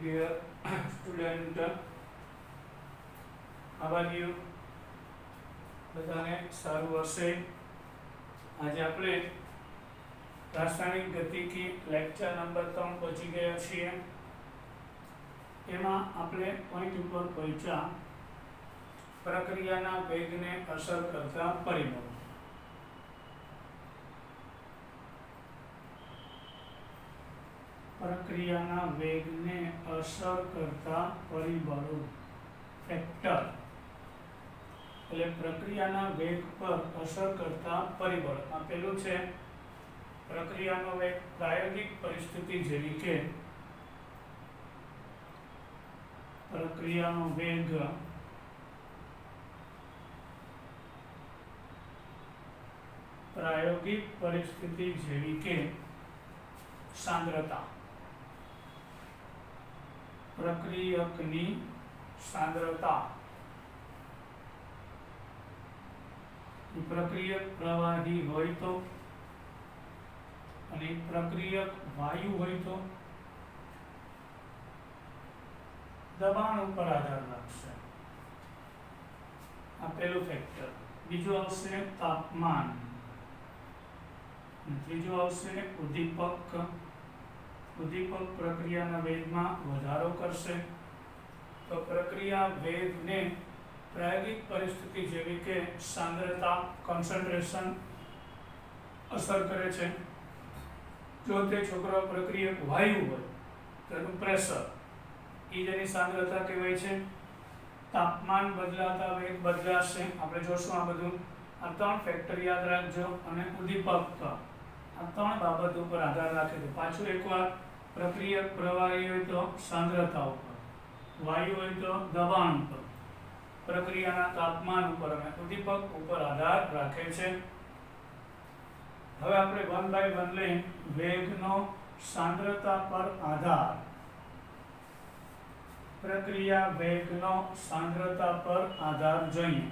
Dear student, how are you? બધાને સારું હશે. આજે આપણે રાસાયણિક ગતિકી લેક્ચર નંબર 3 પહોંચી ગયા છીએ. એમાં આપણે પોઈન્ટ ઉપર પહોંચ્યા પ્રક્રિયાના વેગને અસર કરતા પરિબળો. પ્રક્રિયાના વેગને અસર કરતા પરિબળો ફેક્ટર એટલે પ્રક્રિયાના વેગ પર અસર કરતા પરિબળો. આ પેલું છે પ્રક્રિયાનો વેગ પ્રાયોગિક પરિસ્થિતિ જેવી કે પ્રક્રિયાનો વેગ પ્રાયોગિક પરિસ્થિતિ જેવી કે સાંદ્રતા, પ્રક્રિયકની સાંદ્રતા, પ્રક્રિયક પ્રવાહી હોય તો અને પ્રક્રિયક વાયુ હોય તો દબાણ ઉપર આધાર રાખશે. આ પહેલું ફેક્ટર. બીજું આવશે તાપમાન, ત્રીજું આવશે ઉદ્દીપક. ઉદ્દીપક પ્રક્રિયાના વેગમાં વધારો કરશે તો પ્રક્રિયા વેગને પ્રાયોગિક પરિસ્થિતિ જેવી કે સાંદ્રતા, કોન્સન્ટ્રેશન અસર કરે છે. જો તે છોકરો પ્રક્રિયક વાયુ હોય તો એનું પ્રેશર, એ જેની સાંદ્રતા કહેવાય છે. તાપમાન બદલાતા વેગ બદલાશે. આપણે જોશું આ બધું. આ 3 ફેક્ટર યાદ રાખજો. અને ઉદ્દીપક, આ 3 બાબત ઉપર આધાર રાખે છે. પાછું એકવાર, પ્રક્રિયક પ્રવાહી હોય તો સાંદ્રતા ઉપર, વાયુ હોય તો દબાણ ઉપર, પ્રક્રિયાના તાપમાન ઉપર અને ઉદ્દીપક ઉપર આધાર રાખે છે. હવે આપણે 1 by 1 લઈ વેગનો સાંદ્રતા પર આધાર, પ્રક્રિયા વેગનો સાંદ્રતા પર આધાર જોઈએ.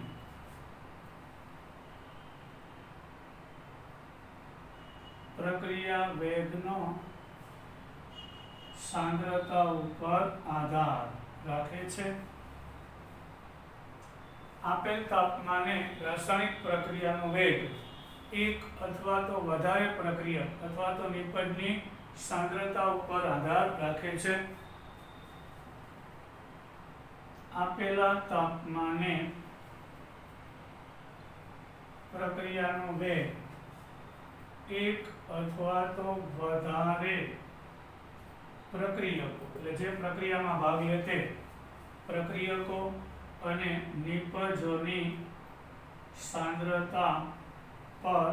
પ્રક્રિયા વેગનો સાંદ્રતા ઉપર આધાર રાખે છે. આપેલ તાપમાને રાસાયણિક પ્રક્રિયાનો વેગ એક અથવા તો વધારે પ્રક્રિયક અથવા તો નિપજની સાંદ્રતા ઉપર આધાર રાખે છે. આપેલા તાપમાને પ્રક્રિયાનો વેગ એક અથવા તો વધારે પ્રક્રિયકો, એટલે જે પ્રક્રિયામાં ભાગ લે તે પ્રક્રિયકો અને નિપજોની સાંદ્રતા પર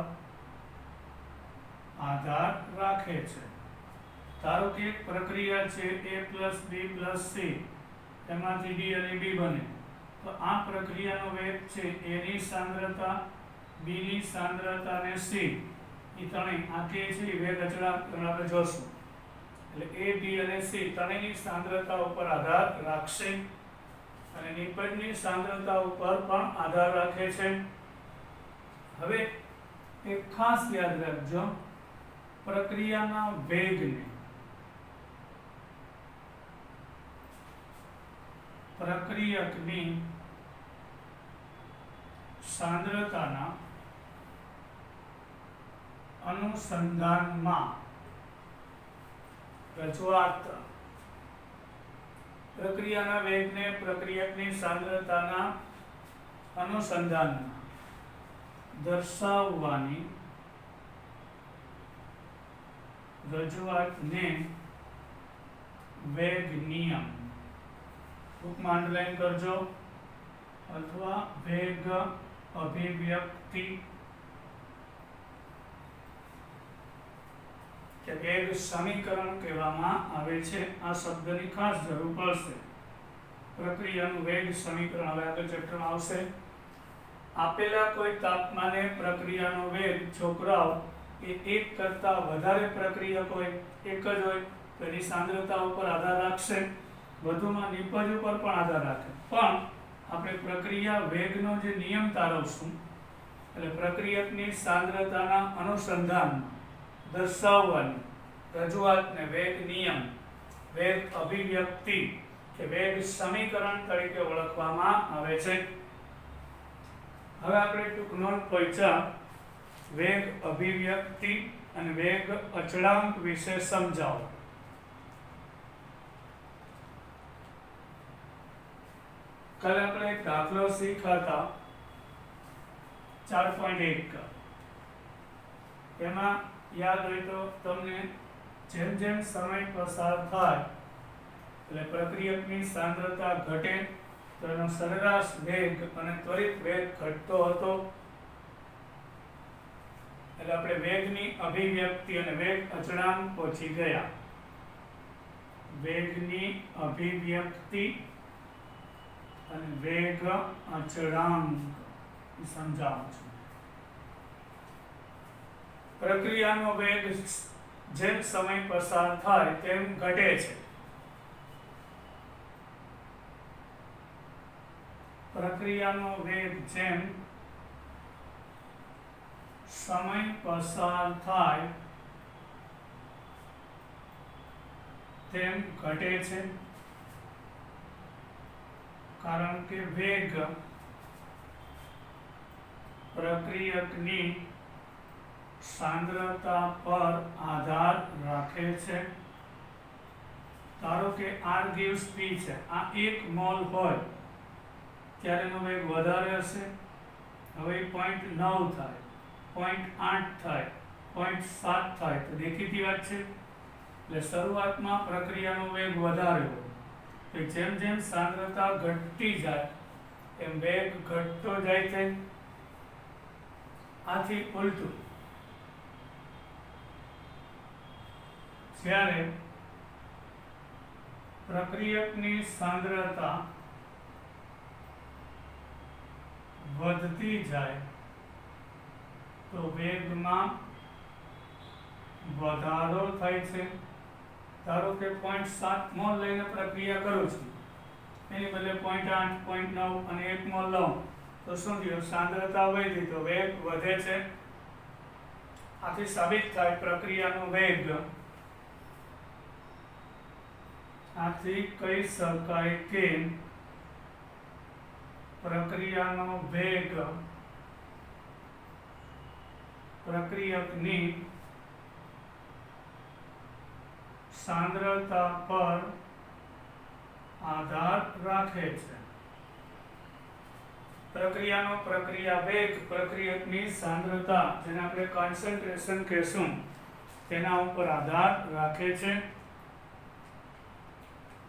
આધાર રાખે છે. ધારો કે એક પ્રક્રિયા છે A + B + C, એમાંથી D અને B બને તો આ પ્રક્રિયાનો વેગ છે A ની સાંદ્રતા, B ની સાંદ્રતા અને C, એ ત્રણેય આ કે છે વેગ અચળાંક આપણે જોશું. એટલે A, B અને C ત્રણેયની સાંદ્રતા ઉપર આધાર રાખશે અને નિપજની સાંદ્રતા ઉપર પણ આધાર રાખે છે. હવે એક ખાસ યાદ રાખજો, પ્રક્રિયાના વેગને પ્રક્રિયકની સાંદ્રતાના અનુસંધાનમાં રજૂઆત, પ્રક્રિયાના વેગને પ્રક્રિયકની સાંદ્રતાના અનુસંધાનમાં દર્શાવવાની રજૂઆતને વેગ નિયમ, ટૂંકમાં અંડરલાઈન કરજો, અથવા વેગ અભિવ્યક્તિ કે વેગ સમીકરણ કહેવામાં આવે છે. આ શબ્દની ખાસ જરૂર પડશે. પ્રક્રિયાનું વેગ સમીકરણ હવે આગળ ચેપ્ટરમાં આવશે. આપેલા કોઈ તાપમાને પ્રક્રિયાનો વેગ છોકરાઓ એ એક કરતા વધારે પ્રક્રિયક હોય, એક જ હોય તો એની સાંદ્રતા ઉપર આધાર રાખશે. વધુમાં નિપજ ઉપર પણ આધાર રાખે. પણ આપણે પ્રક્રિયા વેગનો જે નિયમ તારવશું, એટલે પ્રક્રિયકની સાંદ્રતાના અનુસંધાનમાં દર્શાવવાની રજૂઆતને વેગ નિયમ વેગ અભિવ્યક્તિ કે વેગ સમીકરણ તરીકે ઓળખવામાં આવે છે. હવે આપણે ટૂંક નોંધ પહોંચ્યા વેગ અભિવ્યક્તિ અને વેગ અચળાંક વિશે સમજાવો. કાલે આપણે એક દાખલો શીખ્યા 4.1 એમાં યાદ હોય તો તમને જેમ જેમ સમય પસાર થાય એટલે પ્રક્રિયકની સાંદ્રતા ઘટે તો એનો સરેરાશ વેગ અને ત્વરિત વેગ ઘટતો હતો. એટલે આપણે વેગની અભિવ્યક્તિ અને વેગ અચળાંક પહોંચી ગયા. વેગની અભિવ્યક્તિ અને વેગ અચળાંક સમજાવું છું. પ્રક્રિયાનો વેગ જેમ સમય પસાર થાય તેમ ઘટે છે. પ્રક્રિયાનો વેગ જેમ સમય પસાર થાય તેમ ઘટે છે, કારણ કે વેગ પ્રક્રિયકની સાંદ્રતા પર આધાર રાખે છે. ધારો કે R gives P છે, આ 1 મોલ હોય ત્યારે એનો વેગ વધારે હશે. હવે 0.9 થાય, 0.8 થાય, 0.7 થાય તો દેખીતી વાત છે. એટલે શરૂઆતમાં પ્રક્રિયાનો વેગ વધારે હોય તો જેમ જેમ સાંદ્રતા ઘટતી જાય એમ વેગ ઘટતો જાય છે. આથી ઉલટું જ્યારે પ્રક્રિયકની સાંદ્રતા વધતી જાય તો વેગમાં વધારો થાય છે. ધારો કે 0.7 મોલ લઈને પ્રક્રિયા કરું છું, એની બદલે 0.8, 0.9 અને 1 મોલ લઉં તો શું થયું? સાંદ્રતા વધી તો વેગ વધે છે. આથી સાબિત થાય પ્રક્રિયાનો વેગ, આથી કહી શકાય કે પ્રક્રિયાનો વેગ પ્રક્રિયકની સાંદ્રતા પર આધાર રાખે છે. પ્રક્રિયાનો પ્રક્રિયા વેગ પ્રક્રિયકની સાંદ્રતા, જેને આપણે કોન્સન્ટ્રેશન કહેશું, તેના ઉપર આધાર રાખે છે.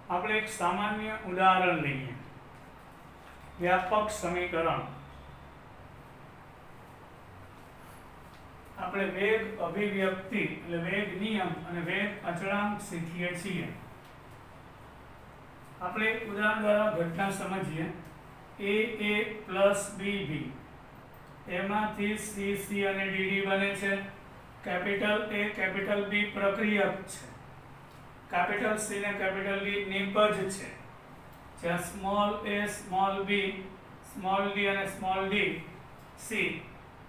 આપણે એક સામાન્ય ઉદાહરણ લઈએ. વ્યાપક સમીકરણ. આપણે વેગ અભિવ્યક્તિ એટલે વેગ નિયમ અને વેગ અચળાંક શીખીએ છીએ. આપણે એક ઉદાહરણ દ્વારા ઘટના સમજીએ. a plus b એમાંથી c અને dd બને છે. કેપિટલ A કેપિટલ B પ્રક્રિયક છે. કેપિટલ C ને કેપિટલ D નિપજ છે. જ્યાં small a small b small d અને સ્મોલ d c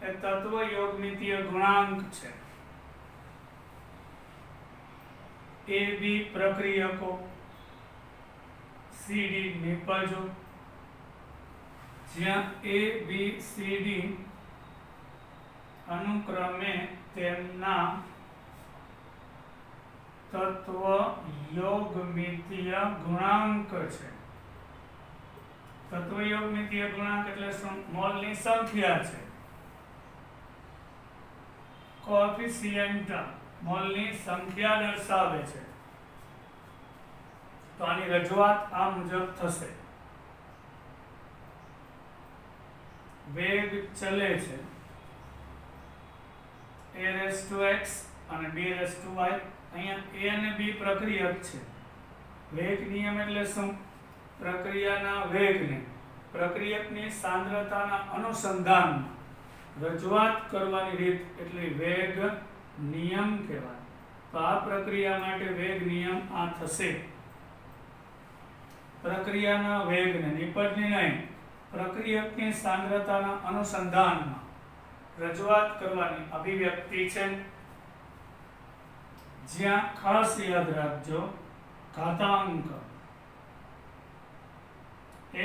એ તત્વ યોગમિતીય ગુણાંક છે. a b પ્રક્રિયકો, c d નિપજો, જ્યાં a b c d અનુક્રમે તેમના તત્વ યોગમિતીય ગુણાંક છે. તત્વ યોગમિતીય ગુણાંક એટલે શું? મોલની સંખ્યા છે. કોએફિશિયન્ટ મોલની સંખ્યા દર્શાવે છે. તો આની રજૂઆત આ મુજબ થશે. વેગ ચલે છે a raised to x અને b raised to y. અહીંયા a અને b પ્રક્રિયક છે. વેગ નિયમ એટલે શું? પ્રક્રિયાના વેગને પ્રક્રિયકની સાંદ્રતાના અનુસંધાનમાં રજૂઆત કરવાની રીત એટલે વેગ નિયમ કહેવાય. તો આ પ્રક્રિયા માટે વેગ નિયમ આ થશે. પ્રક્રિયાના વેગને, નિપજની નહીં, પ્રક્રિયકની સાંદ્રતાના અનુસંધાનમાં રજૂઆત કરવાની અભિવ્યક્તિ છે. જ્યાં ખાસ યાદ રાખજો ઘાતાંક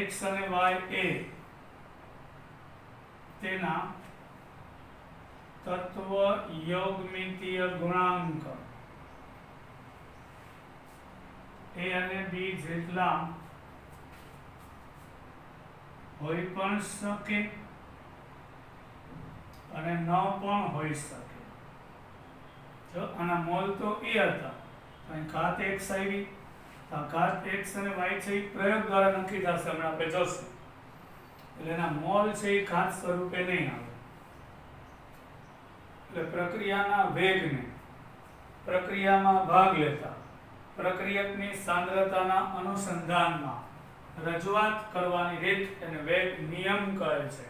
x અને y એ તેના તત્વ યોગમિતીય ગુણાંક a અને b જેટલા હોઈ પણ શકે અને ન પણ હોઈ શકે. જો આના મોલ તો એ હતા, અહીં ઘાત x આવી, તો ઘાત x અને y છે એ પ્રયોગ દ્વારા નક્કી થશે, હમણાં આપણે જોશું. એટલે એના મોલ છે એ ઘાત સ્વરૂપે નહીં આવે. એટલે પ્રક્રિયાના વેગને પ્રક્રિયામાં ભાગ લેતા પ્રક્રિયકની સાંદ્રતાના અનુસંધાનમાં રજૂઆત કરવાની રીત એને વેગ નિયમ કહે છે,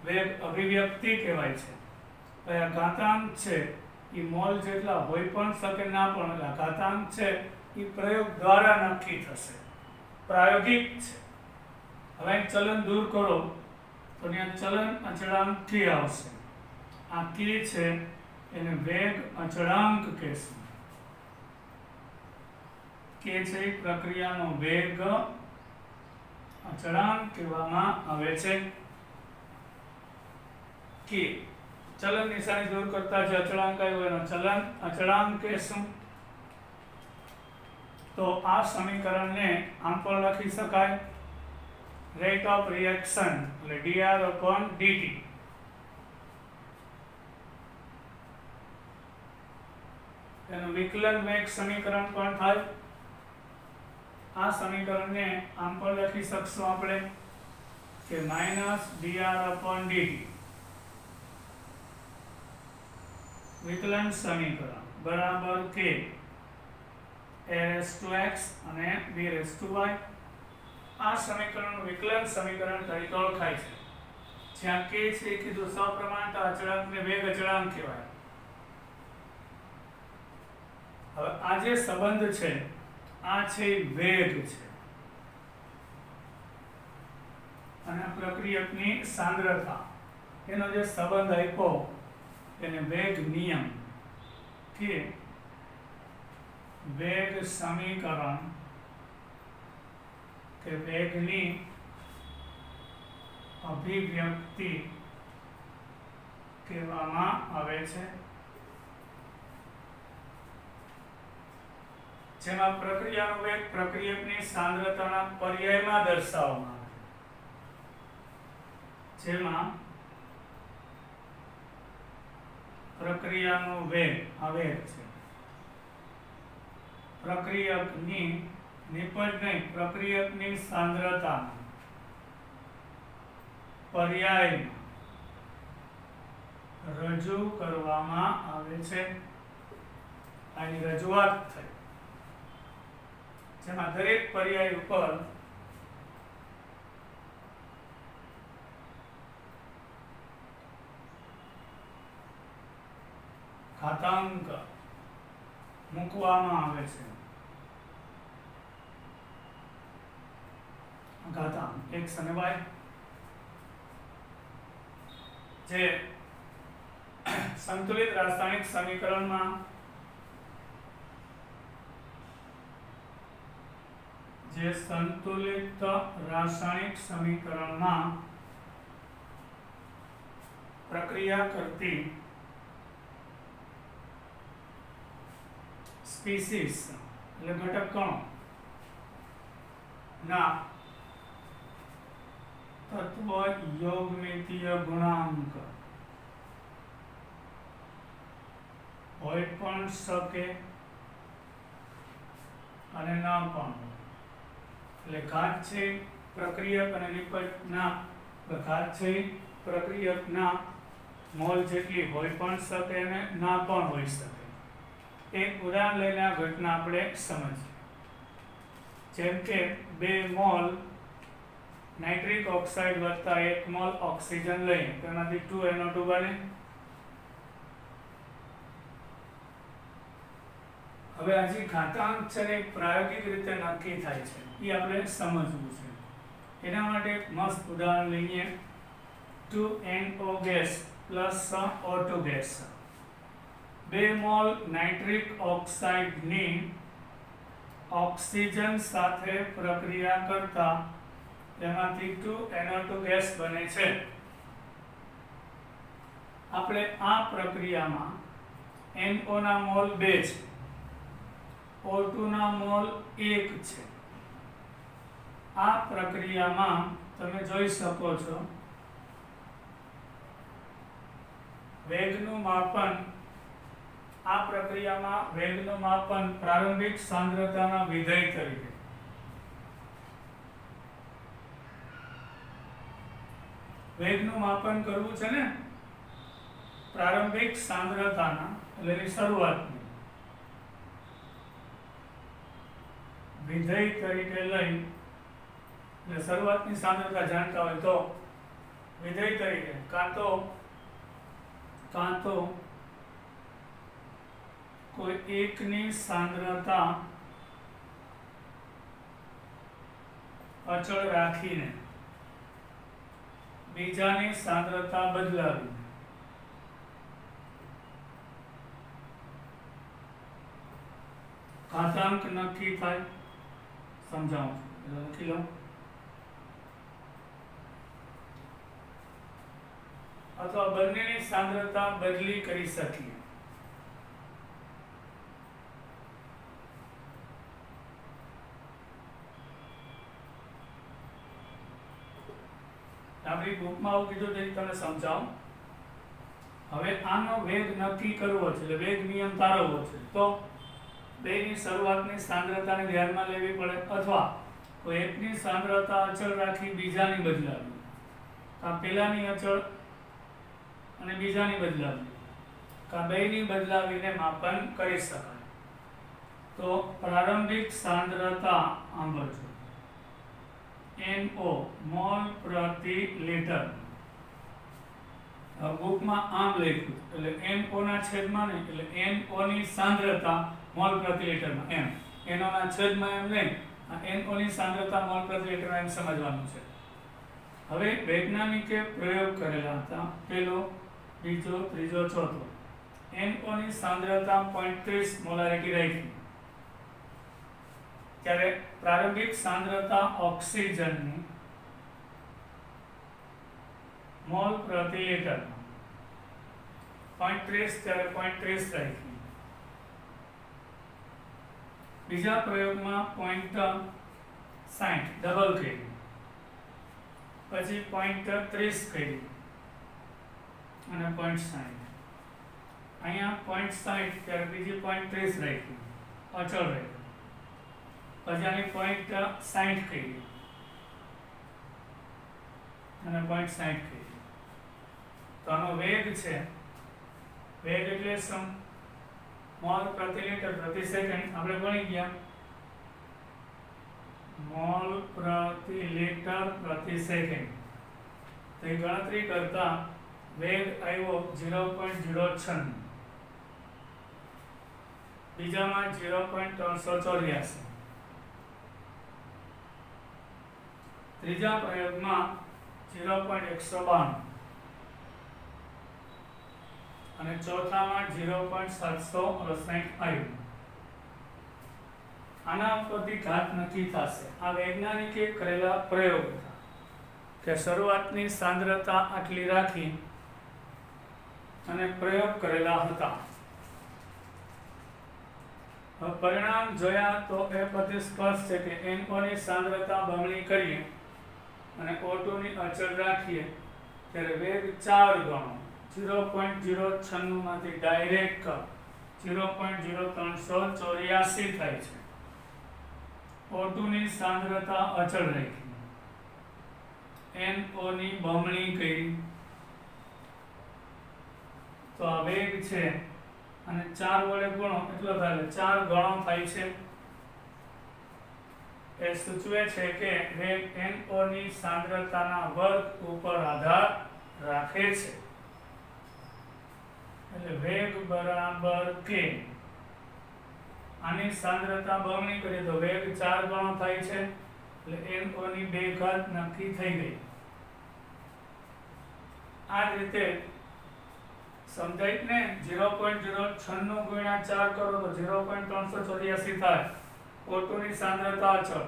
વેગ અભિવ્યક્તિ કહેવાય છે. તો આ ઘાતાંક છે એ મોલ જેટલા હોઈ પણ શકે ના પણ, એટલે ઘાતાંક છે એ પ્રયોગ દ્વારા નક્કી થશે, પ્રાયોગિક છે. હવે ચલન દૂર કરો તો ત્યાં ચલન અચળાંક થી આવશે. આ કે છે એને વેગ અચળાંક કહેશું. કે છે પ્રક્રિયાનો વેગ અચળાંક કહેવામાં આવે છે. કે ચલન નિશાની દૂર કરતા જે અચળાંક આવ્યો એનો ચલન અચળાંક કહેશું. તો આ સમીકરણને આમ પણ લખી શકાય, રેટ ઓફ રિએક્શન એટલે dr/dt. એનું વિકલન વેગ સમીકરણ પણ થાય. આ સમીકરણને આમ પણ લખી શકશું આપણે કે -dr/dt વિકલન સમીકરણ બરાબર કે a⁻x અને b⁻y. આ સમીકરણનું વિકલન સમીકરણ તરીકે ઓળખાય છે. જ્યાં કે છે કીધું સપ્રમાણતા અચળાંકને વેગ અચળાંક કહેવાય. હવે આ જે સંબંધ છે આ છે વેગ છે અને પ્રક્રિયકની સાંદ્રતા, એનો જે સંબંધ આપ્યો એને વેગ નિયમ કે વેગ સમીકરણ કે વેગની અભિવ્યક્તિ કહેવામાં આવે છે. જેમાં પ્રક્રિયાનો વેગ પ્રક્રિયકની સાંદ્રતાના પર્યાયમાં દર્શાવવામાં આવે છે. જેમાં પ્રક્રિયાનો વેગ આ વેગ છે, પ્રક્રિયકની નિપજ નહીં, પ્રક્રિયકની સાંદ્રતા પર્યાયમાં રજૂ કરવામાં આવે છે. આની રજૂઆત થઈ, જેમાં દરેક પર્યાય ઉપર ઘાતાંક મૂકવામાં આવે છે. ઘાતાંક x અને y જે સંતુલિત રાસાયણિક સમીકરણમાં પ્રક્રિયા કરતી સ્પીસીસ એટલે ઘટક કણો ના તત્વ યોગમિતીય ગુણાંક હોય પણ શકે અને ન પણ હોય. એટલે ઘાત છે પ્રક્રિયક અને નિપજના ઘાત છે પ્રક્રિયકના મોલ જેટલી હોય પણ શકે અને ના પણ હોઈ શકે. એક ઉદાહરણ લઈને આ ઘટના આપણે સમજીએ. જેમ કે 2 મોલ નાઇટ્રિક ઓક્સાઇડ વત્તા 1 મોલ ઓક્સિજન લઈએ, તેમાંથી 2NO2 બને. હવે આ જે ઘાતાંક છે ને પ્રાયોગિક રીતે નક્કી થાય છે એ આપણે સમજવું છે. એના માટે એક મસ્ત ઉદાહરણ લઈએ. 2NO gas plus O2 gas, 2 mole nitric ઓક્સાઇડની ઓક્સિજન સાથે પ્રક્રિયા કરતા તેમાંથી 2NO2 ગેસ બને છે. આપણે આ પ્રક્રિયામાં NO ના મોલ 2 છે, O2 ના મોલ 1 છે. આ પ્રક્રિયામાં તમે જોઈ શકો છો વેગનું માપન. આ પ્રક્રિયામાં વેગનું માપન પ્રારંભિક સાંદ્રતાના વિધેય તરીકે વેગનું માપન કરવું છે ને, પ્રારંભિક સાંદ્રતાના એટલે એની શરૂઆતની વિધેય તરીકે લઈ, એટલે શરૂઆતની સાંદ્રતા જાણતા હોય તો વિધેય તરીકે કાં તો કોઈ એકની સાંદ્રતા અચળ રાખીને બીજાની સાંદ્રતા બદલાવી ઘાતાંક નક્કી થાય. સમજાવું છું, લખી લો. અથવા બંનેની સાંદ્રતા બદલી કરી શકીએ. આપણી બુકમાં આવું કીધું તે તમને સમજાવું. હવે આનો વેગ નક્કી કરવો છે, એટલે વેગ નિયમ તારવવો છે, તો બેની શરૂઆતની સાંદ્રતાને ધ્યાનમાં લેવી પડે, અથવા કોઈ એકની સાંદ્રતા અચળ રાખી બીજાની બદલાવી, કાં પેલાની અચળ અને બીજાની બદલાવી, કાં બેની બદલાવીને માપન કરી શકાય. તો પ્રારંભિક સાંદ્રતા સાંભળજો, NO મોલ પ્રતિ લિટર. બુકમાં આમ લખ્યું, એટલે NO ના છેદમાં નહીં, એટલે NO ની સાંદ્રતા મોલ પ્રતિ લિટરમાં એમ, NO ના છેદમાં એમ નહીં, NO ની સાંદ્રતા મોલ પ્રતિ લિટરમાં એમ સમજવાનું છે. હવે વૈજ્ઞાનિકે પ્રયોગ કરેલા હતા, પહેલો, બીજો, ત્રીજો, ચોથો. NO ની સાંદ્રતા 0.30 મોલારિટી રાખી, ત્યારે પ્રારંભિક સાંદ્રતા ઓક્સિજનની મોલ પ્રતિ લિટર 0.30, ત્યારે 0.30 રાખી. બીજા પ્રયોગમાં 0.60 ડબલ કરી, પછી 0.30 કરી અને 0.60. અહીંયા 0.60, ત્યારે બીજી 0.30 રાખી, અચળ રહી. પછી આની 0.60 કરી અને 0.60 કરી. તો આનો વેગ છે, વેગ એટલે મોલ પ્રતિ લિટર પ્રતિ સેકન્ડ. આપણે ભણી ગયા મોલ પ્રતિ લિટર પ્રતિ સેકન્ડ. તો એ ગણતરી કરતા વેગ આવ્યો 0.096, બીજામાં 0.384, ત્રીજા પ્રયોગમાં 0.192 અને ચોથામાં 0.768 આવ્યું. આના ઉપરથી ઘાત નક્કી થશે. આ વૈજ્ઞાનિકે કરેલા પ્રયોગ હતા કે શરૂઆતની સાંદ્રતા આટલી રાખી અને પ્રયોગ કરેલા હતા. પરિણામ જોયા તો એ પરથી સ્પષ્ટ છે કે NO ની સાંદ્રતા બમણી કરીએ અને O2 ની અચળ રાખીએ ત્યારે વેગ 4 ગણો 0.096 માંથી ડાયરેક્ટ 0.0384 થાય છે. O2 ની સાંદ્રતા અચળ રાખી, NO ની બમણી કરી, તો આ વેગ છે અને 4 વડે ગુણો એટલો થાય, 4 ગણો થાય છે. એ સૂચવે છે કે વેગ NO ની સાંદ્રતાના વર્ગ ઉપર આધાર રાખે છે. એટલે વેગ બરાબર k. આની સાંદ્રતા બમણી કરીએ તો વેગ 4 ગણો થાય છે, એટલે NO ની 2 ઘાત નક્કી થઈ ગઈ. આ જ રીતે સમજાય ને, 0.096 ગુણ્યા 4 કરો તો 0.384 થાય. O2 ની સાંદ્રતા અચળ,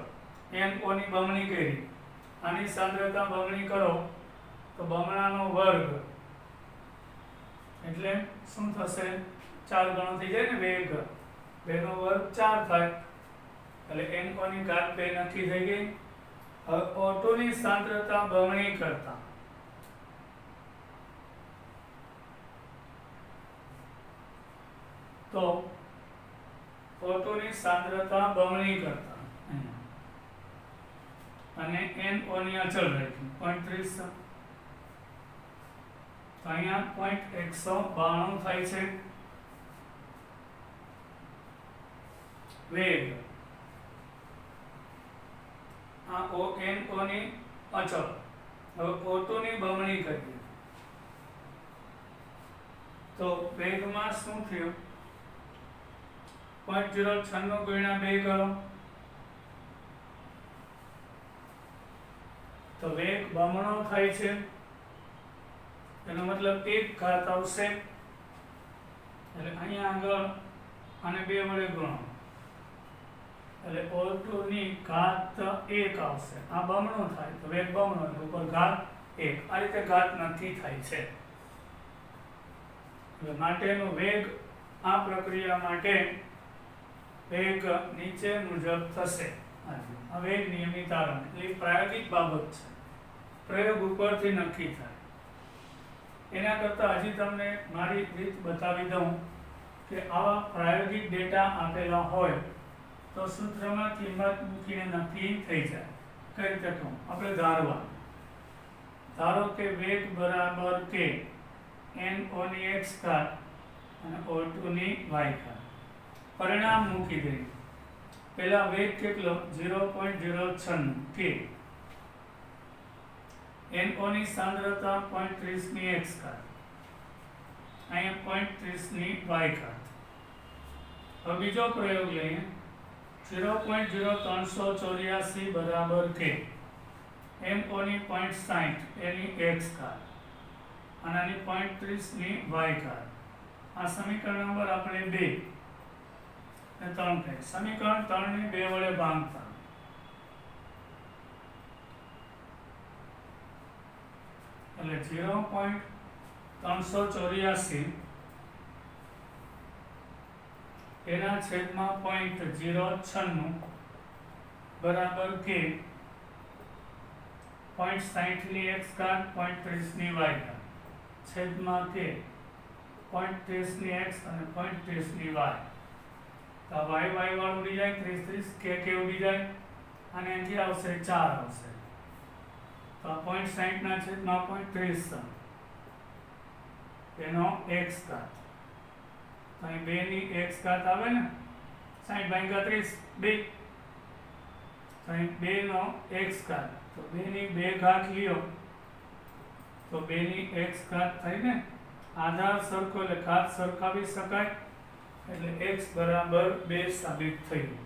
NO ની બમણી કરી, આની સાંદ્રતા બમણી કરો તો બમણાનો વર્ગ એટલે શું થશે? 4 ગણો થઈ જાય ને વેગ, 2 નો વર્ગ 4 થાય એટલે NO ની ઘાત 2 નક્કી થઈ ગઈ. હવે O2 ની સાંદ્રતા બમણી કરતા તો O2 ની સાંદ્રતા બમણી કરતા અને NO ની અચળ રાખી 0.30, તો અહીંયા 0.192 થાય છે વેગ. આ NO ની અચળ. હવે O2 ની બમણી કરીએ તો વેગમાં શું થયું? 0.096 ગુણ્યા 2 કરો તો વેગ બમણો થાય છે, એનો મતલબ 1 ઘાત આવશે એટલે અહીંયા આગળ આને 2 વડે ગુણો એટલે O2 ની ઘાત 1 આવશે. આ બમણો થાય તો વેગ બમણો એટલે ઉપર ઘાત 1. આ રીતે ઘાત નક્કી થાય છે. એટલે માટેનો વેગ આ પ્રક્રિયા માટે વેગ નીચે મુજબ થશે. આ વેગ નિયમિતારણ એટલે પ્રાયોગિક બાબત છે, પ્રયોગ ઉપરથી નક્કી થાય. એના કરતાં હજી તમને મારી રીત બતાવી દઉં કે આવા પ્રાયોગિક ડેટા આપેલા હોય તો સૂત્રમાં કિંમત મૂકીને નક્કી થઈ જાય. કઈ રીતે કહું? આપણે ધારવા, ધારો કે વેગ બરાબર કે NO ની x ઘાત અને O2 ની y ઘાત. પરિણામ મૂકી દઈએ. પહેલા વેગ કેટલો? 0.096 કે NO ની સાંદ્રતા 0.30 ની x ઘાત, અહીંયા 0.30 ની y ઘાત. હવે બીજો પ્રયોગ લઈએ. 0.0384 બરાબર કે NO ની 0.60 એની x ઘાત અને આની 0.30 ની y ઘાત. આ સમીકરણ નંબર આપણે 2 અને 3 કહે. સમીકરણ 3 ને 2 વડે ભાંગતા એટલે 0.384 એના છેદમાં 0.096 બરાબર કે 0.60 ની x ઘાત 0.30 ની y ઘાત છેદમાં કે 0.30 ની x અને 0.30 ની y. તો y વાળું ઉડી જાય, 30 કે ઉડી જાય અને અહીંથી આવશે 4 આવશે. તો 0.60 ના છેદમાં 0.30 એનો x ઘાત, અહીં 2 ની x ઘાત આવે ને, 60 ભાગ્યા 30 2, તો અહીં 2 નો x ઘાત, તો 2 ની 2 ઘાત લ્યો તો 2 ની x ઘાત થઈ ને. આધાર સરખો એટલે ઘાત સરખાવી શકાય એટલે x બરાબર 2 સાબિત થયું.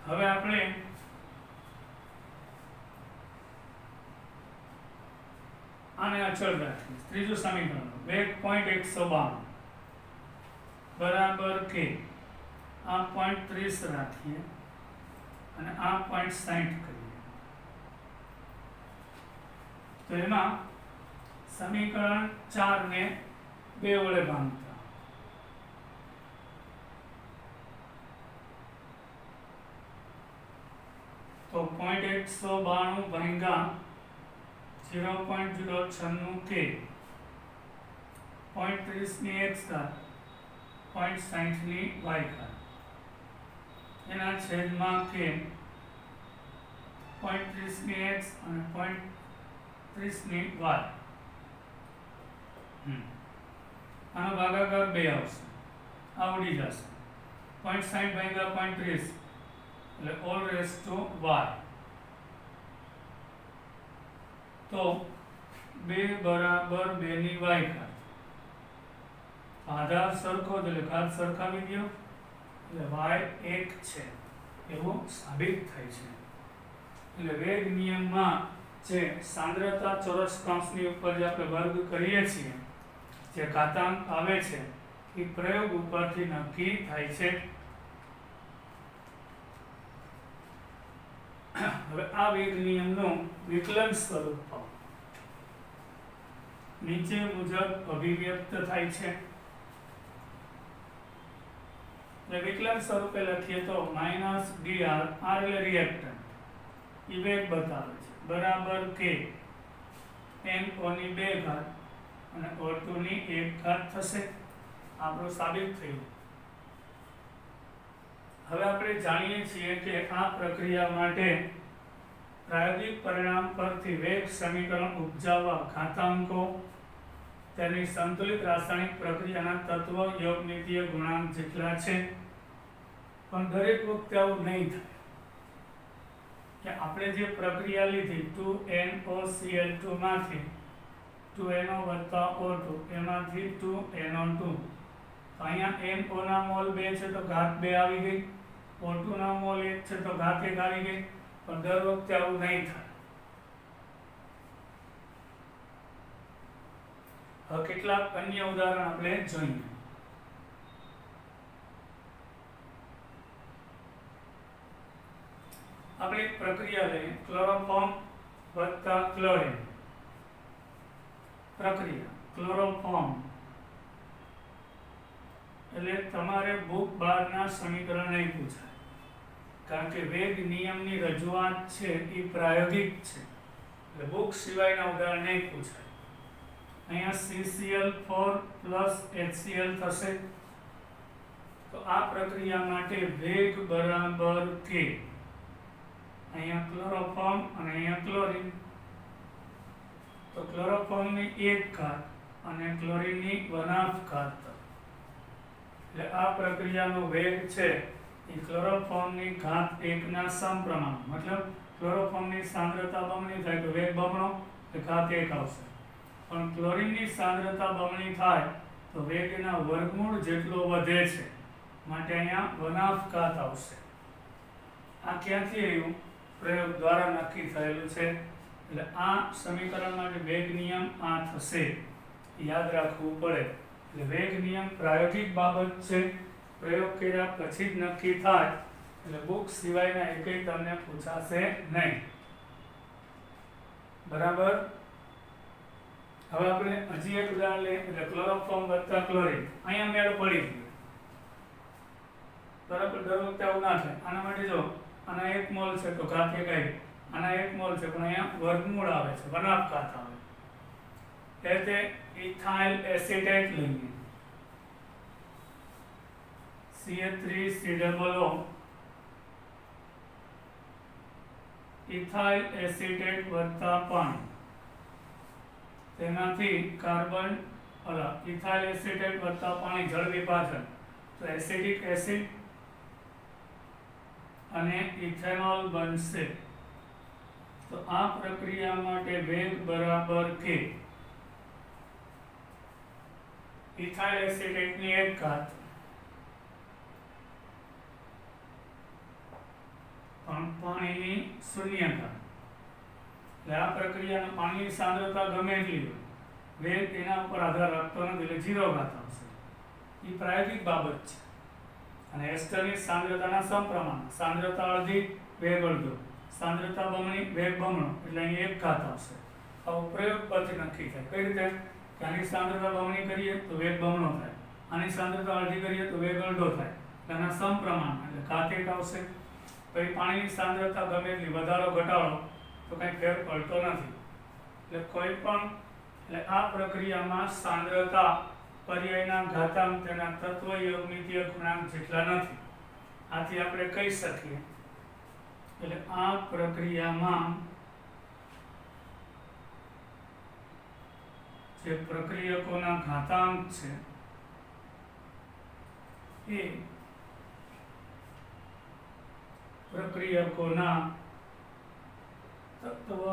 હવે આપણે આને અચળ રાખીએ. ત્રીજું સમીકરણ વેગ 0.192 બરાબર કે આ 0.30 રાખીએ અને આ 0.60 કરીએ તો એમાં સમીકરણ 4 ને 2 વડે ભાંગતા તો 0.192 ભાંગ્યા 0.096 કે 0.30 ની x ઘાત 0.60 ની y ઘાત એના છેદમાં કે 0.30 ની x અને 0.30 ની y. આનો ભાગાકાર 2 આવશે, આવડી જશે. 0.60 ભાગ્યા 0.30 એટલે ઓલ રેસ ટુ y. તો 2 બરાબર 2 ની y ઘાત. આધાર સરખો એટલે ઘાત સરખાવી દો એટલે y 1 છે એવું સાબિત થાય છે. એટલે વેગ નિયમમાં જે સાંદ્રતા ચોરસ કૌંસની ઉપર જે આપણે વર્ગ કરીએ છીએ, જે ઘાતાંક આવે છે એ પ્રયોગ ઉપરથી નક્કી થાય છે. હવે આ વેગ નિયમનું વિકલન સ્વરૂપ નીચે મુજબ અભિવ્યક્ત થાય છે. વિકલન સ્વરૂપે લખીએ તો -dr, r એટલે રિએક્ટન્ટ, એ વેગ બતાવે છે, બરાબર કે n ની 2 ઘાત અને O2 ની 1 ઘાત થશે. આપણું સાબિત થયું. હવે આપણે જાણીએ છીએ કે આ પ્રક્રિયા માટે પ્રાયોગિક પરિણામ પરથી વેગ સમીકરણ ઉપજાવવા ઘાતાંકો, તેની સંતુલિત રાસાયણિક પ્રક્રિયાના તત્વ યોગમિતીય ગુણાંક જેટલા છે. પણ દરેક વખતે આવું નહીં થાય કે આપણે જે પ્રક્રિયા લીધી 2NOCl2 માંથી 2NO વત્તા O2 એમાંથી 2NO2, તો અહીંયા NO ના મોલ 2 છે તો ઘાત 2 આવી ગઈ, O2 ના મોલ 1 છે તો ઘાત 1 આવી ગઈ. પણ દર વખતે આવું નહીં થાય. હવે કેટલાક અન્ય ઉદાહરણ આપણે જોઈએ. આપણે એક પ્રક્રિયા લઈએ, ક્લોરોફોર્મ વત્તા ક્લોરીન પ્રક્રિયા. ક્લોરોફોર્મ એટલે તમારે બુક 12 ના સમીકરણ નહીં પૂછાય, કારણ કે વેગ નિયમની રજૂઆત છે એ પ્રાયોગિક છે, એટલે બુક સિવાયના ઉદાહરણ નહીં પૂછાય. અહીંયા CCl4 HCl થશે. તો આ પ્રક્રિયા માટે વેગ બરાબર કે અહીંયા ક્લોરોફોર્મ અને અહીંયા ક્લોરીન, તો ક્લોરોફોર્મની 1 ઘાત અને ક્લોરીનની 1/2 ઘાત. એટલે આ પ્રક્રિયાનો વેગ છે એ ક્લોરોફોર્મની ઘાત 1 ના સમપ્રમાણ, મતલબ ક્લોરોફોર્મની સાંદ્રતા બમણી થાય તો વેગ બમણો, એટલે ઘાત 1 આવશે. પણ ક્લોરીનની સાંદ્રતા બમણી થાય તો વેગ એના વર્ગમૂળ જેટલો વધે છે, માટે અહીંયા 1/2 ઘાત આવશે. આ ક્યાંથી આવ્યું? પ્રયોગ દ્વારા નક્કી થયેલું છે. એટલે આ સમીકરણ માટે વેગ નિયમ આ થશે, યાદ રાખવું પડે. એટલે વેગ નિયમ પ્રાયોગિક બાબત છે, પ્રયોગ કર્યા પછી જ નક્કી થાય, એટલે બુક સિવાયના એકેય તમને પૂછાશે નહીં. બરાબર. હવે આપણે હજી એક ઉદાહરણ લઈએ, એટલે ક્લોરોફોર્મ વત્તા ક્લોરીન. અહીંયા મેળ પડી ગયો. બરાબર, દર વખતે આવું ના થાય. આના માટે જો આના 1 મોલ છે તો ઘાત 1 આવી, આના 1 મોલ છે પણ અહીંયા વર્ગમૂળ આવે છે, 1/2 ઘાત આવે. એટલે ઇથાઇલ એસિટેટ લઈએ, CH3COO, ઇથાઇલ એસિટેટ વત્તા પાણી, તેનાથી કાર્બન ઇથાઇલ એસિટેટ વત્તા પાણી જળ વિભાજન, તો એસિડિક એસિડ અને ઇથેનોલ બનશે. તો આ પ્રક્રિયા માટે વેગ બરાબર કે ઇથાઇલ એસિટેટની 1 ઘાત પાણીની 0 ઘાત. એટલે આ પ્રક્રિયામાં પાણીની સાંદ્રતા ગમે એટલી હોય, વેગ એના ઉપર આધાર રાખતો નથી, એટલે 0 ઘાત આવશે. એ પ્રાયોગિક બાબત છે. અને એસ્ટરની સાંદ્રતાના સમપ્રમાણ, સાંદ્રતા અડધી વેગ અડધો, સાંદ્રતા બમણી વેગ બમણો, એટલે અહીં 1 ઘાત આવશે. આવું પ્રયોગ પરથી નક્કી થાય. કઈ રીતે? કે આની સાંદ્રતા બમણી કરીએ તો વેગ બમણો થાય, આની સાંદ્રતા અડધી કરીએ તો વેગ અડધો થાય, એના સમપ્રમાણ, એટલે ઘાત 1 આવશે. પછી પાણીની સાંદ્રતા ગમે એટલી વધારો ઘટાડો તો કંઈ ફેર પડતો નથી. એટલે કોઈ પણ, એટલે આ પ્રક્રિયામાં સાંદ્રતા પર્યાયના ઘાતાંક તેના તત્વ યોગમિતીય ગુણાંક જેટલા નથી. આથી આપણે કહી શકીએ, એટલે આ પ્રક્રિયામાં જે પ્રક્રિયકોના ઘાતાંક છે એ પ્રક્રિયકોના તત્વ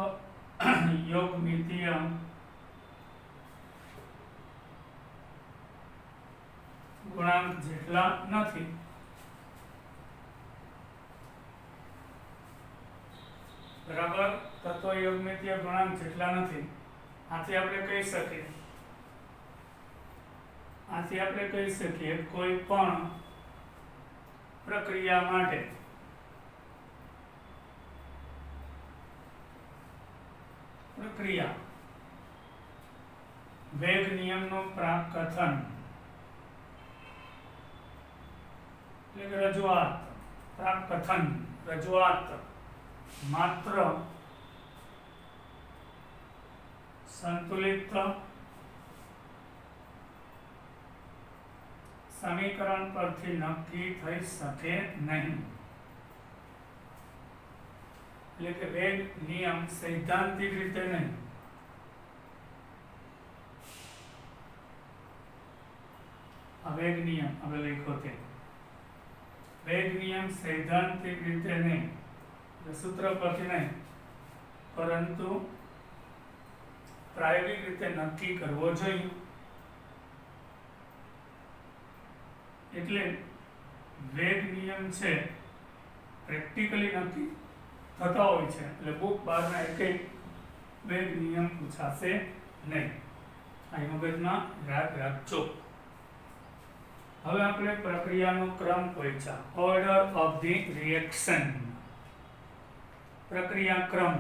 યોગમિતીય ગુણાંક જેટલા નથી. બરાબર, તત્વ યોગમિતીય ગુણાંક જેટલા નથી. આથી આપણે કહી શકીએ આથી આપણે કહી શકીએ કોઈ પણ પ્રક્રિયા માટે પ્રક્રિયા વેગ નિયમનું પ્રાકથન એટલે કે રજૂઆત, પ્રાકથન રજૂઆત માત્ર સંતુલિત સમીકરણ પરથી નક્કી થઈ શકે નહીં. એટલે કે વેગ નિયમ સૈદ્ધાંતિક રીતે નહીં, આ વેગ નિયમ હવે લખ્યો તે વેગ નિયમ સૈદ્ધાંતિક રીતે નહીં, સૂત્ર પરથી નહીં, પરંતુ પ્રાયોગિક રીતે નક્કી કરવો જોઈએ. એટલે વેગ નિયમ છે પ્રેક્ટિકલી નક્કી થતા હોય છે, એટલે બુક બહારના એકેય વેગ નિયમ પૂછાશે નહીં. આ મગજમાં યાદ રાખજો. હવે આપણે પ્રક્રિયાનો ક્રમ પૂછ્યા, ઓર્ડર ઓફ ધી રિએક્શન. પ્રક્રિયા ક્રમ,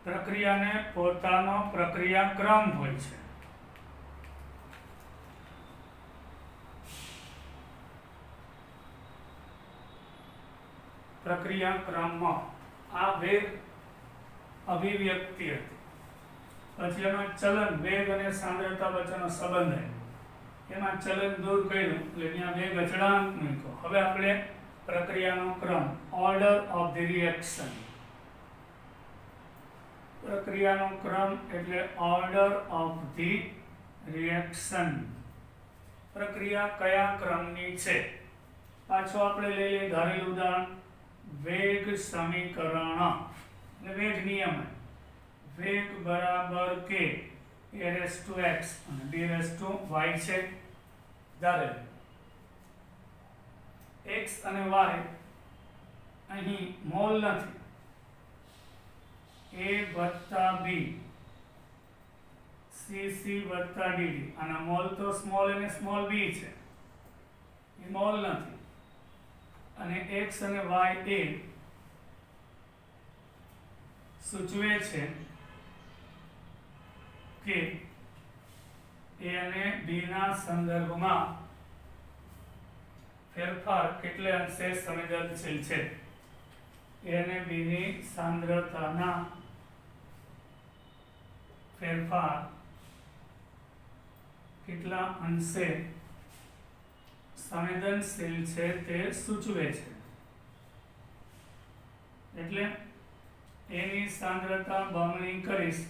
પ્રક્રિયાને પોતાનો પ્રક્રિયા ક્રમ હોય છે. પ્રક્રિયા ક્રમમાં આ વેગ અભિવ્યક્તિ હતી, પછી એમાં ચલન, વેગ અને સાંદ્રતા વચ્ચેનો સંબંધ છે, એમાં ચલન દૂર કર્યું એટલે ત્યાં વેગ અચળાંક મૂક્યો. હવે આપણે પ્રક્રિયાનો ક્રમ, ઓર્ડર ઓફ ધી રિએક્શન. પ્રક્રિયાનો ક્રમ એટલે ઓર્ડર ઓફ ધી રિએક્શન. પ્રક્રિયા કયા ક્રમની છે? પાછો આપણે લઈ લઈએ ધારેલું ઉદાહરણ, વેગ સમીકરણ એટલે વેગ નિયમ, વેગ બરાબર કે a raised to x અને b raised to y છે. ધારે x અને y અહીં મોલ નથી, a વત્તા b cc વત્તા dd, આના મોલ તો સ્મોલ અને સ્મોલ b છે, એ મોલ નથી. અને x અને y એ સૂચવે છે કે a અને b ના સંદર્ભમાં ફેરફાર કેટલે અંશે સંવેદનશીલ છે. a અને b ની સાંદ્રતાના ફેરફાર કેટલા અંશે સંવેદનશીલ છે તે સૂચવે છે. એટલે a ની સાંદ્રતા બમણી કરીશ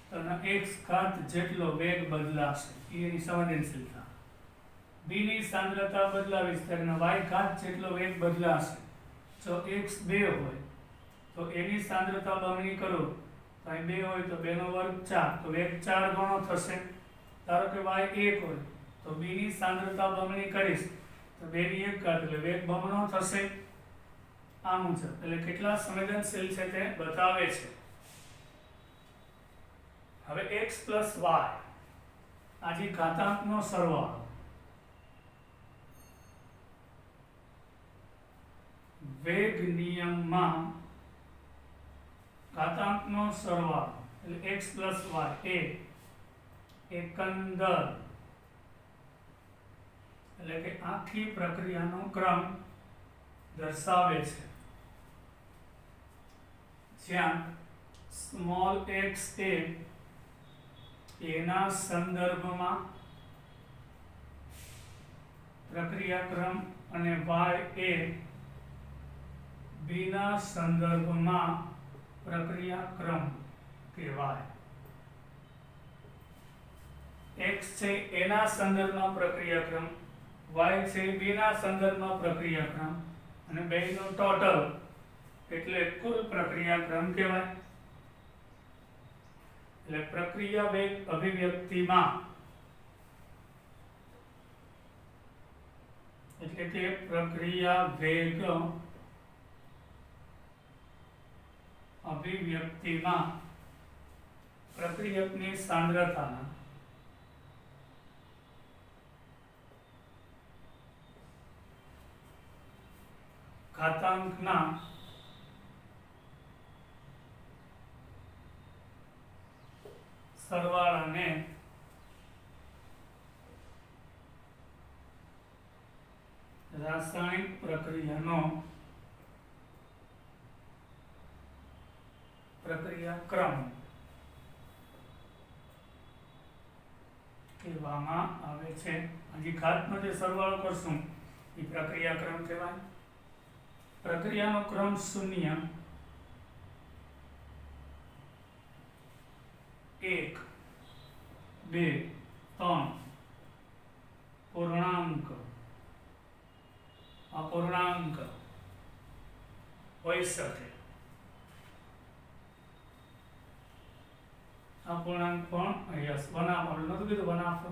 તો x ઘાત જેટલો વેગ બદલાશે, એની સંવેદનશીલતા. b ની સાંદ્રતા બદલાવીશ ત્યારે y ઘાત જેટલો વેગ બદલાશે. જો x 2 હોય તો a ની સાંદ્રતા બમણી કરો તો અહીં 2 હોય તો 2 નો વર્ગ 4, તો વેગ 4 ગણો થશે. ધારો કે y 1 હોય તો b ની સાંદ્રતા બમણી કરીશ તો 2 ની 1 ઘાત એટલે વેગ બમણો થશે. આ મુજબ એટલે કેટલા સંવેદનશીલ છે તે બતાવે છે. હવે x plus y આજે ઘાતાંકનો સરવાળો, વેગ નિયમમાં ઘાતાંકનો સરવાળો એટલે x plus y એ એકંદર એટલે કે આખી પ્રક્રિયાનો ક્રમ દર્શાવે છે, જ્યાં સ્મોલ x એ એના સંદર્ભમાં પ્રક્રિયાક્રમ અને y એ b ના સંદર્ભમાં પ્રક્રિયાક્રમ કહેવાય. x છે એના સંદર્ભમાં પ્રક્રિયાક્રમ, y છે b ના સંદર્ભમાં પ્રક્રિયાક્રમ અને બેયનો ટોટલ એટલે કુલ પ્રક્રિયાક્રમ કહેવાય. એટલે પ્રક્રિયા વેગ અભિવ્યક્તિમાં એટલે કે પ્રક્રિયા વેગ અભિવ્યક્તિમાં પ્રક્રિયકની સાંદ્રતાના ઘાતાંકના સરવાળાને રાસાયણિક પ્રક્રિયાનો પ્રક્રિયાક્રમ કહેવામાં આવે છે. હજી ઘાતનો જે સરવાળો કરશું એ પ્રક્રિયાક્રમ કહેવાય. પ્રક્રિયાનો ક્રમ 0, 1, 2, 3 પૂર્ણાંક અપૂર્ણાંક હોઈ શકે. અપૂર્ણાંક પણ યસ વનાફ આપણે નતું કીધું વનાફ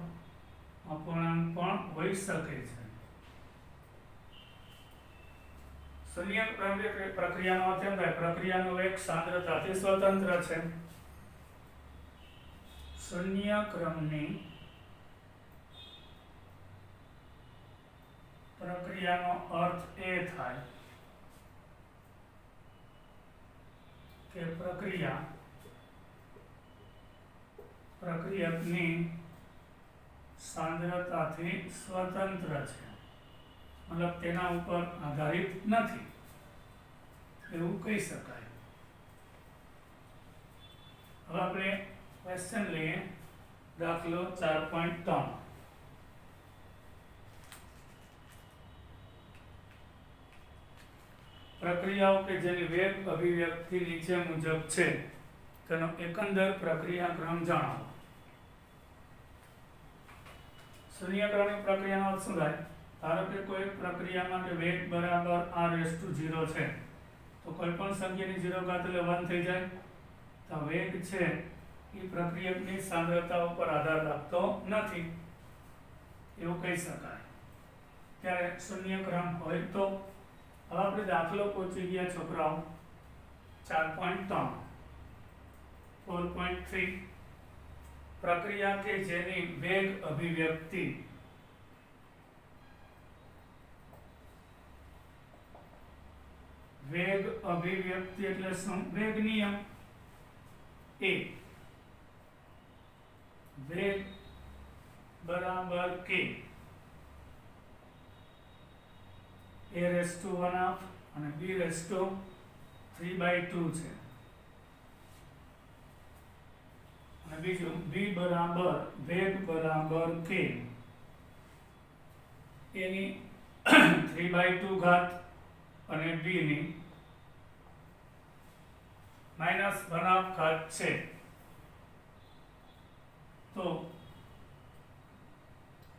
અપૂર્ણાંક પણ હોઈ શકે છે. શૂન્ય પ્રક્રિયાનો અર્થ એમ થાય પ્રક્રિયાનો વેગ સાંદ્રતાથી સ્વતંત્ર છે. શૂન્ય ક્રમની પ્રક્રિયાનો અર્થ એ થાય કે પ્રક્રિયકની સાંદ્રતાથી સ્વતંત્ર છે, મતલબ તેના ઉપર આધારિત નથી એવું કહી શકાય. હવે આપણે ક્વેશ્ચન લઈએ. દાખલો 4.3. પ્રક્રિયાઓ કે જેની વેગ અભિવ્યક્તિ નીચે મુજબ છે તેનો એકંદર પ્રક્રિયાક્રમ જણાવો. શૂન્યક્રમિક પ્રક્રિયાનો અર્થ શું થાય? ધારો કે કોઈ પ્રક્રિયા માટે વેગ બરાબર r/0 છે તો કોઈ પણ સંખ્યાની 0 ઘાત એટલે 1 થઈ જાય. તો વેગ છે એ પ્રક્રિયકની સાંદ્રતા ઉપર આધાર રાખતો નથી એવું કહી શકાય. ત્યારે શૂન્યક્રમ હોય તો હવે આપણે દાખલો પહોંચી ગયા છોકરાઓ 4.3. 4.3 પ્રક્રિયા કે જેની વેગ અભિવ્યક્તિ એટલે શું? વેગ નિયમ a વેગ બરાબર k a⁻1 અને b⁻3/2 છે. અને બીજું b બરાબર વેગ બરાબર k એની 3/2 ઘાત અને b ની -1/2 ઘાત છે. તો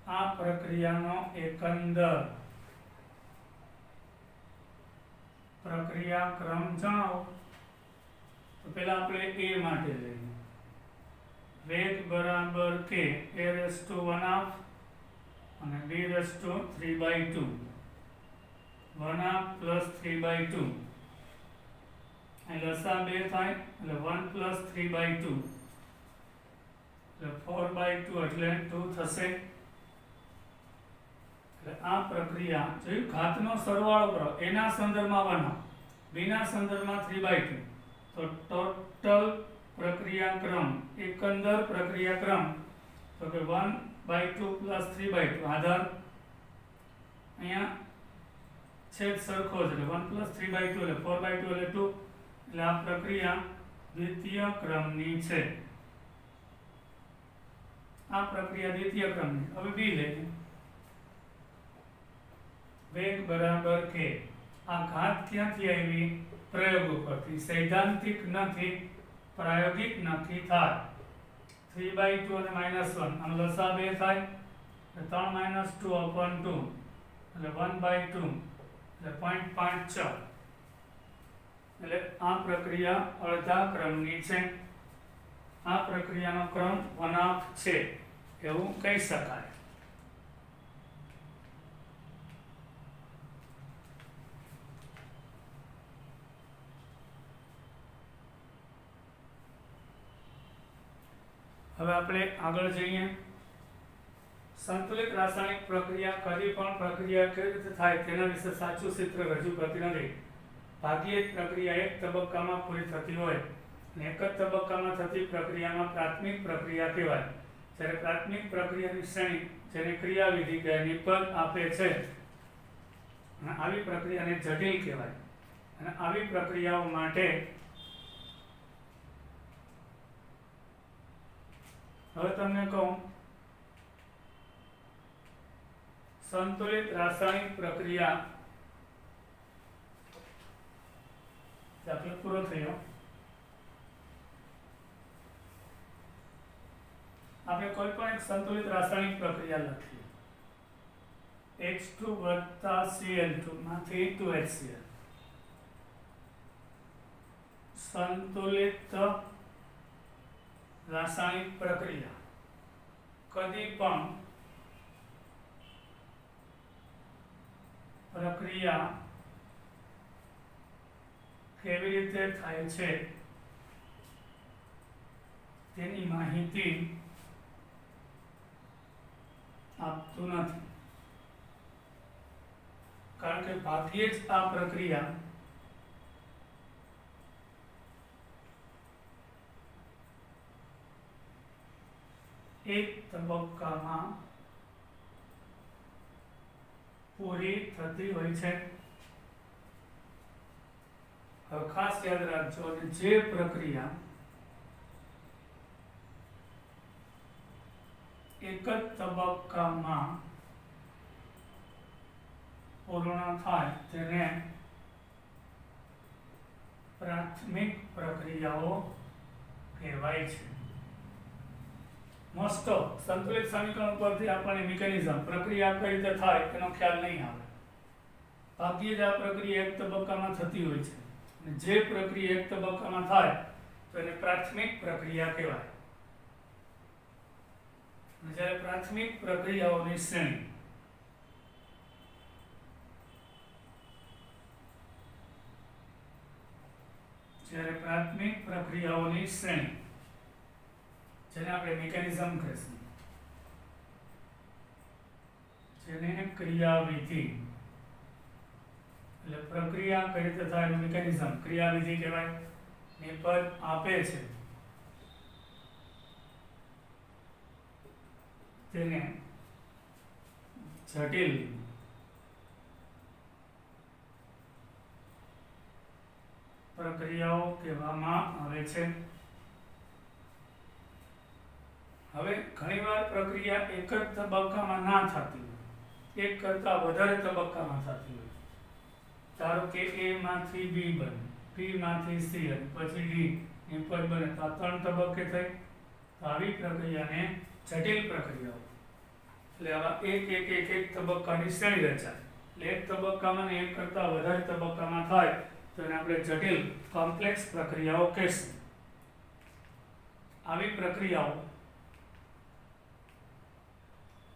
આ પ્રક્રિયાનો એકંદર પ્રક્રિયાક્રમ જણાવો. તો પહેલા આપણે a માટે લઈએ. વેગ બરાબર k a⁻1 અને b⁻3/2 1/2 + 3/2 અહીં લસા 2 થાય એટલે 1 + 3/2 એટલે 4/2 એટલે 2 થશે. એટલે આ પ્રક્રિયા જોયું ઘાતનો સરવાળો કરો એના સંદર્ભમાં 1 બીના સંદર્ભમાં 3/2 તો ટોટલ પ્રક્રિયાક્રમ એકંદર પ્રક્રિયાક્રમ તો કે 1/2 + 3/2 આધાર અહીંયા છેદ સરખો છે એટલે 1 + 3/2 એટલે 4/2 એટલે 2 એટલે આ પ્રક્રિયા દ્વિતીય ક્રમની છે. આ પ્રક્રિયા દ્વિતીય ક્રમની. હવે બી લઈએ. વેગ બરાબર k આ ઘાત ક્યાંથી આવી? પ્રયોગ ઉપરથી. સૈદ્ધાંતિક નથી પ્રાયોગિક નક્કી થાય. 3/2 અને -1 આનો લસા 2 થાય એટલે 3 - 2/2 એટલે 1/2 એટલે 0.56 એટલે આ પ્રક્રિયા અડધા ક્રમની છે. આ પ્રક્રિયાનો ક્રમ 1/2 છે એવું કહી શકાય. હવે આપણે આગળ જઈએ. સંતુલિત રાસાયણિક પ્રક્રિયા કદી પણ પ્રક્રિયા કેવી રીતે થાય તેના વિશે સાચું ચિત્ર રજૂ કરતી નથી. ભાગ્યે જ પ્રક્રિયા એક તબક્કામાં પૂરી થતી હોય અને એક જ તબક્કામાં થતી પ્રક્રિયામાં પ્રાથમિક પ્રક્રિયા કહેવાય. જ્યારે પ્રાથમિક પ્રક્રિયાની શ્રેણી જેને ક્રિયાવિધિ કે નિપજ આપે છે અને આવી પ્રક્રિયાને જટિલ કહેવાય. અને આવી પ્રક્રિયાઓ માટે હવે તમને કહું, સંતુલિત રાસાયણિક પ્રક્રિયા દાખલો પૂરો થયો. આપણે કોઈ પણ એક સંતુલિત રાસાયણિક પ્રક્રિયા લખીએ. H2 વત્તા Cl2 માંથી 2HCl. સંતુલિત રાસાયણિક પ્રક્રિયા કદી પણ પ્રક્રિયા કેવી રીતે થાય છે તેની માહિતી આપતું નથી. કારણ કે ભાગ્યે જ આ પ્રક્રિયા એક તબક્કામાં પૂરી થતી હોય છે. હવે ખાસ યાદ રાખજો, જે પ્રક્રિયા એક જ તબક્કામાં પૂર્ણ થાય તેને પ્રાથમિક પ્રક્રિયાઓ કહેવાય છે. મોસ્ટ ઓફ સંતુલિત સમીકરણ પરથી આપણને મિકેનિઝમ પ્રક્રિયા કઈ રીતે થાય તેનો ખ્યાલ નહીં આવે. ભાગ્યે જ આ પ્રક્રિયા એક તબક્કામાં થતી હોય છે અને જે પ્રક્રિયા એક તબક્કામાં થાય તો એને પ્રાથમિક પ્રક્રિયા કહેવાય. જ્યારે પ્રાથમિક પ્રક્રિયાઓની શ્રેણી જેને આપણે મિકેનિઝમ કહીશું, જેને ક્રિયાવિધિ એટલે પ્રક્રિયા કઈ રીતે થાય એનું મિકેનિઝમ ક્રિયાવિધિ કહેવાય. નિપજ આપે છે તેને જટિલ પ્રક્રિયાઓ કહેવામાં આવે છે. હવે ઘણીવાર પ્રક્રિયા એક જ તબક્કામાં ના થતી હોય, એક કરતા વધારે તબક્કામાં થતી હોય. ધારો કે A માંથી B બને, B માંથી C અને પછી D નિપજ બને, તો આ 3 તબક્કે થઈ. તો આવી પ્રક્રિયાને જટિલ પ્રક્રિયાઓ એટલે આવા એક તબક્કાની શ્રેણી રચાય. એટલે એક તબક્કામાં ને એક કરતા વધારે તબક્કામાં થાય તો એને આપણે જટિલ કોમ્પ્લેક્સ પ્રક્રિયાઓ કહીશું. આવી પ્રક્રિયાઓ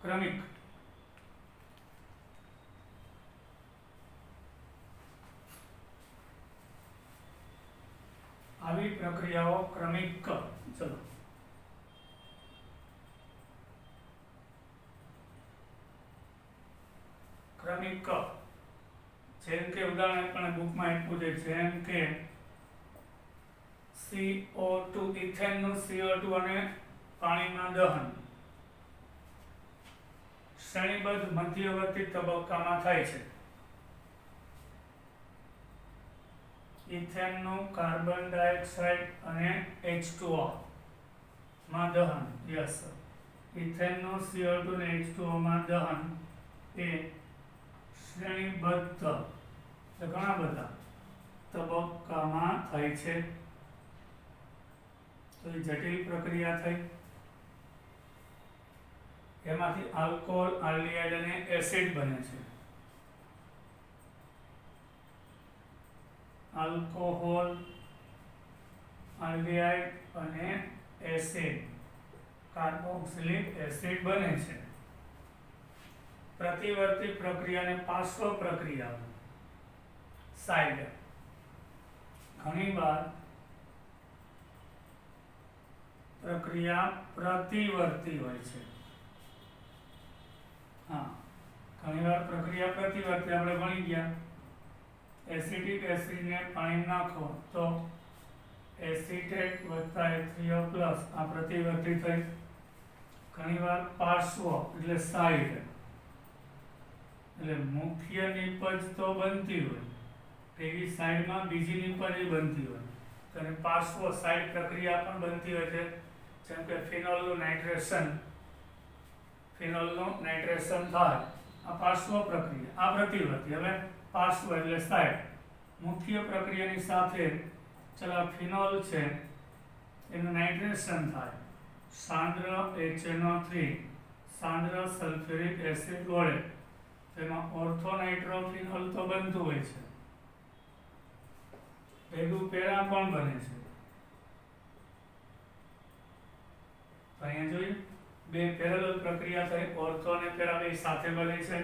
ક્રમિક ચલો ક્રમિક જેમ કે ઉદાહરણ પણ બુકમાં આપ્યું છે, જેમ કે CO2 ઇથેનનું CO2 અને પાણીમાં દહન શ્રેણીબદ્ધ મધ્યવર્તી તબક્કામાં થાય છે. ઇથેનનું કાર્બન ડાયોક્સાઇડ અને H2O માં દહન, યસ, ઇથેનનું CO2 અને H2O માં દહન એ શ્રેણીબદ્ધ ઘણા બધા તબક્કામાં થાય છે. તો એ જટિલ પ્રક્રિયા થઈ. એમાંથી આલ્કોહોલ, આલ્ડીહાઇડ અને એસિડ બને છે. આલ્કોહોલ, આલ્ડીહાઇડ અને એસિડ કાર્બોક્સિલિક એસિડ બને છે. પ્રતિવર્તી પ્રક્રિયાને પાર્શ્વ પ્રક્રિયા સાઇડ ઘણીવાર પ્રક્રિયા પ્રતિવર્તી હોય છે. હા, ઘણીવાર પ્રક્રિયા પ્રતિવર્તી આપણે ભણી ગયા. એસિટિક એસિડને પાણી નાખો તો એસિટેટ વત્તા H3O પ્લસ આ પ્રતિવર્તી થઈ. ઘણીવાર પાર્શ્વ એટલે સાઈડ, એટલે મુખ્ય નિપજ તો બનતી હોય એવી સાઈડમાં બીજી નિપજ બનતી હોય, તો એને પાર્શ્વ સાઈડ પ્રક્રિયા પણ બનતી હોય છે. જેમ કે ફિનોલનું નાઇટ્રેશન થાય, આ પાર્શ્વ પ્રક્રિયા, આ પ્રતિવર્તી. હવે પાર્શ્વ એટલે સાઈડ. મુખ્ય પ્રક્રિયાની સાથે ચલો ફિનોલ છે એનું નાઇટ્રેશન થાય, સાંદ્ર HNO3 સાંદ્ર સલ્ફ્યુરિક એસિડ વડે, તેમાં ઓર્થોનાઇટ્રોફિનોલ તો બનતું હોય છે, ભેગું પેરા પણ બને છે. અહીંયા જોઈએ બે પેરેલલ પ્રક્રિયા થઈ, ઓર્થો અને પેરા બે સાથે બને છે.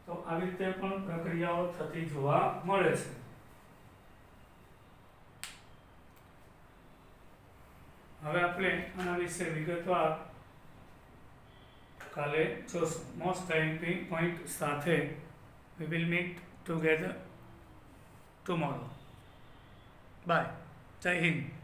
તો આવી રીતે પણ પ્રક્રિયાઓ થતી જોવા મળે છે. હવે આપણે આના વિશે વિગતવાર કાલે જોશું. મોસ્ટ ટાઈમિંગ પોઈન્ટ સાથે we will meet together tomorrow. Bye. જય હિન્દ.